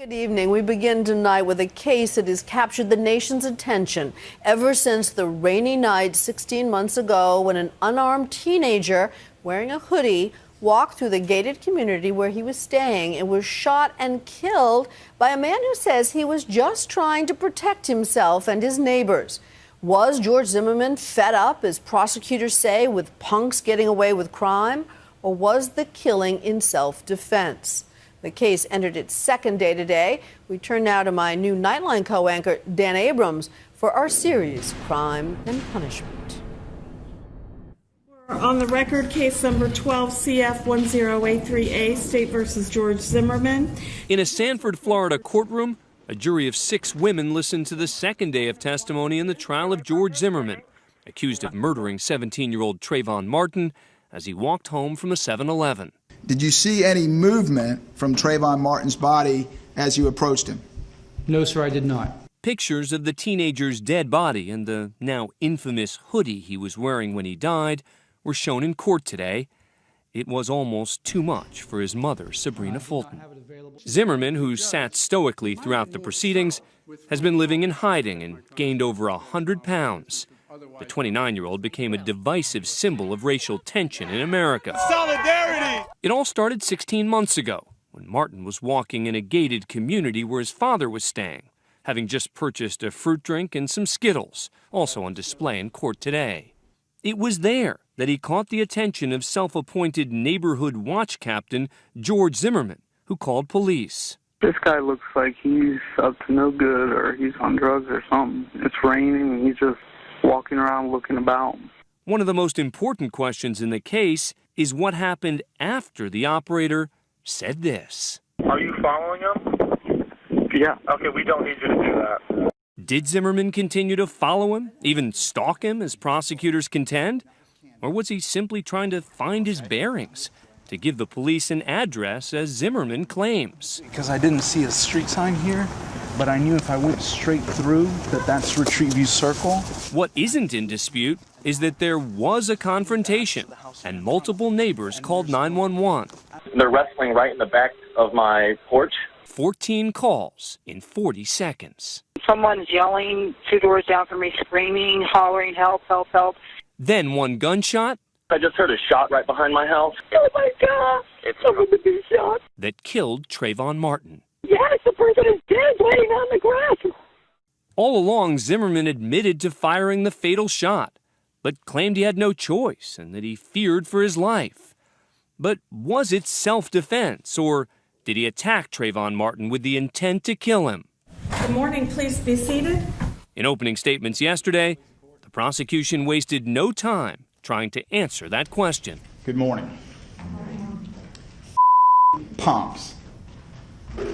Good evening. We begin tonight with a case that has captured the nation's attention ever since the rainy night 16 months ago when an unarmed teenager wearing a hoodie walked through the gated community where he was staying and was shot and killed by a man who says he was just trying to protect himself and his neighbors. Was George Zimmerman fed up, as prosecutors say, with punks getting away with crime, or was the killing in self-defense? The case entered its second day today. We turn now to my new Nightline co-anchor, Dan Abrams, for our series, Crime and Punishment. On the record, case number 12-CF-1083A, State versus George Zimmerman. In a Sanford, Florida courtroom, a jury of 6 women listened to the second day of testimony in the trial of George Zimmerman, accused of murdering 17-year-old Trayvon Martin as he walked home from a 7-Eleven. Did you see any movement from Trayvon Martin's body as you approached him? No, sir, I did not. Pictures of the teenager's dead body and the now infamous hoodie he was wearing when he died were shown in court today. It was almost too much for his mother, Sabrina Fulton. Zimmerman, who sat stoically throughout the proceedings, has been living in hiding and gained over 100 pounds. The 29-year-old became a divisive symbol of racial tension in America. Solidarity! It all started 16 months ago when Martin was walking in a gated community where his father was staying, having just purchased a fruit drink and some Skittles, also on display in court today. It was there that he caught the attention of self-appointed neighborhood watch captain George Zimmerman, who called police. This guy looks like he's up to no good or he's on drugs or something. It's raining and he's just walking around looking about. One of the most important questions in the case is what happened after the operator said this. Are you following him? Yeah. Okay, we don't need you to do that. Did Zimmerman continue to follow him, even stalk him, as prosecutors contend? Or was he simply trying to find his bearings, to give the police an address as Zimmerman claims? Because I didn't see a street sign here, but I knew if I went straight through that that's Retreat View Circle. What isn't in dispute is that there was a confrontation and multiple neighbors called 911. They're wrestling right in the back of my porch. 14 calls in 40 seconds. Someone's yelling 2 doors down from me, screaming, hollering, help, help, help. Then one gunshot. I just heard a shot right behind my house. Oh my God, someone to be shot. That killed Trayvon Martin. Yes, the person is dead, laying on the grass. All along, Zimmerman admitted to firing the fatal shot, but claimed he had no choice and that he feared for his life. But was it self-defense, or did he attack Trayvon Martin with the intent to kill him? Good morning, please be seated. In opening statements yesterday, the prosecution wasted no time trying to answer that question. Good morning. Punks.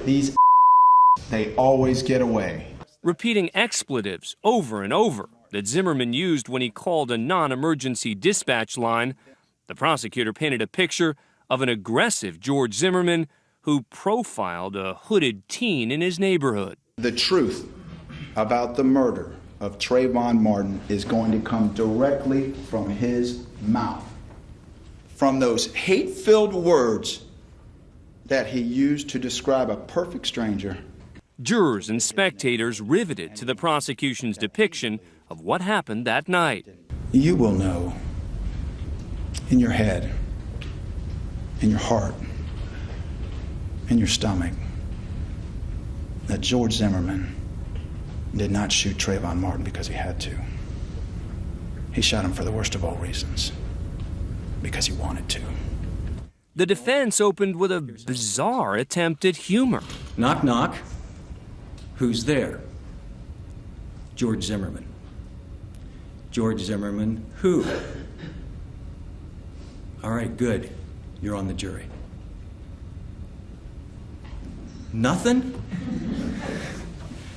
These they always get away. Repeating expletives over and over that Zimmerman used when he called a non-emergency dispatch line, the prosecutor painted a picture of an aggressive George Zimmerman who profiled a hooded teen in his neighborhood. The truth about the murder of Trayvon Martin is going to come directly from his mouth. From those hate-filled words that he used to describe a perfect stranger. Jurors and spectators riveted to the prosecution's depiction of what happened that night. You will know in your head, in your heart, in your stomach, that George Zimmerman did not shoot Trayvon Martin because he had to. He shot him for the worst of all reasons, because he wanted to. The defense opened with a bizarre attempt at humor. Knock, knock. Who's there? George Zimmerman. George Zimmerman, who? All right, good. You're on the jury. Nothing?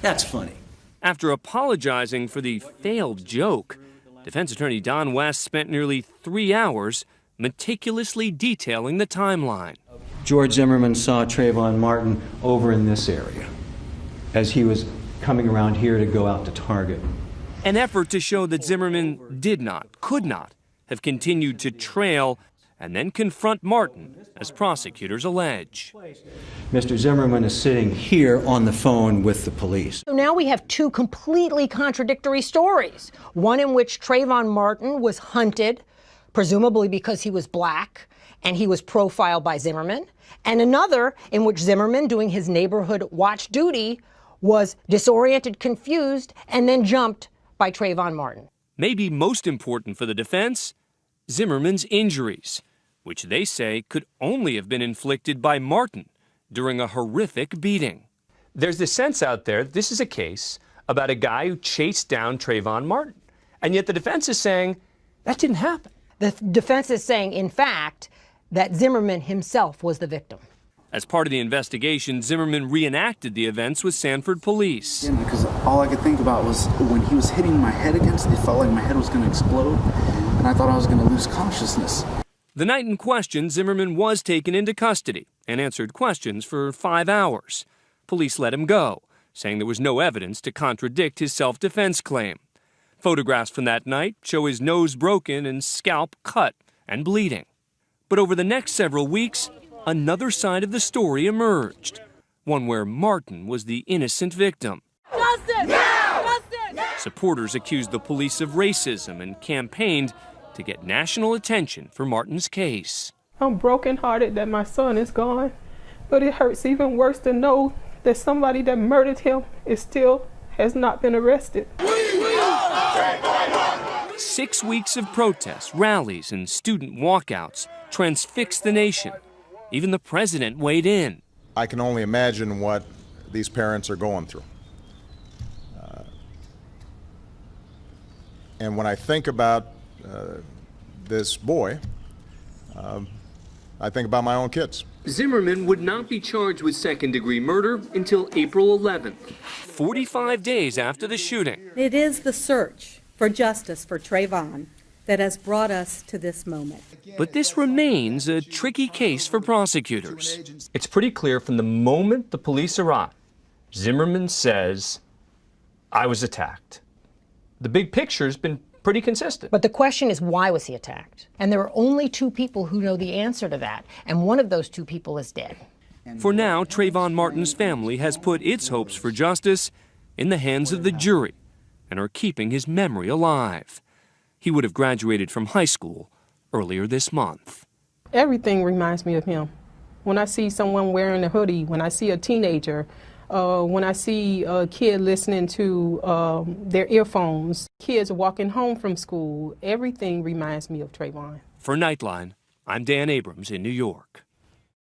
That's funny. After apologizing for the failed joke, defense attorney Don West spent nearly 3 hours meticulously detailing the timeline. George Zimmerman saw Trayvon Martin over in this area as he was coming around here to go out to Target. An effort to show that Zimmerman did not, could not, have continued to trail and then confront Martin, as prosecutors allege. Mr. Zimmerman is sitting here on the phone with the police. So now we have two completely contradictory stories. One in which Trayvon Martin was hunted, presumably because he was black, and he was profiled by Zimmerman. And another in which Zimmerman, doing his neighborhood watch duty, was disoriented, confused, and then jumped by Trayvon Martin. Maybe most important for the defense, Zimmerman's injuries, which they say could only have been inflicted by Martin during a horrific beating. There's this sense out there that this is a case about a guy who chased down Trayvon Martin. And yet the defense is saying that didn't happen. The defense is saying, in fact, that Zimmerman himself was the victim. As part of the investigation, Zimmerman reenacted the events with Sanford police. Yeah, because all I could think about was when he was hitting my head against it, it felt like my head was going to explode, and I thought I was going to lose consciousness. The night in question, Zimmerman was taken into custody and answered questions for 5 hours. Police let him go, saying there was no evidence to contradict his self-defense claim. Photographs from that night show his nose broken and scalp cut and bleeding. But over the next several weeks, another side of the story emerged, one where Martin was the innocent victim. Justice! Justice! Supporters accused the police of racism and campaigned to get national attention for Martin's case. I'm brokenhearted that my son is gone, but it hurts even worse to know that somebody that murdered him has not been arrested. 6 weeks of protests, rallies, and student walkouts transfixed the nation. Even the president weighed in. I can only imagine what these parents are going through. And when I think about this boy, I think about my own kids. Zimmerman would not be charged with second-degree murder until April 11th, 45 days after the shooting. It is the search for justice for Trayvon that has brought us to this moment. But this remains a tricky case for prosecutors. It's pretty clear from the moment the police arrived, Zimmerman says, "I was attacked." The big picture's been pretty consistent. But the question is, why was he attacked? And there are only two people who know the answer to that, and one of those two people is dead. For now, Trayvon Martin's family has put its hopes for justice in the hands of the jury and are keeping his memory alive. He would have graduated from high school earlier this month. Everything reminds me of him. When I see someone wearing a hoodie, when I see a teenager, when I see a kid listening to their earphones, kids walking home from school, everything reminds me of Trayvon. For Nightline, I'm Dan Abrams in New York.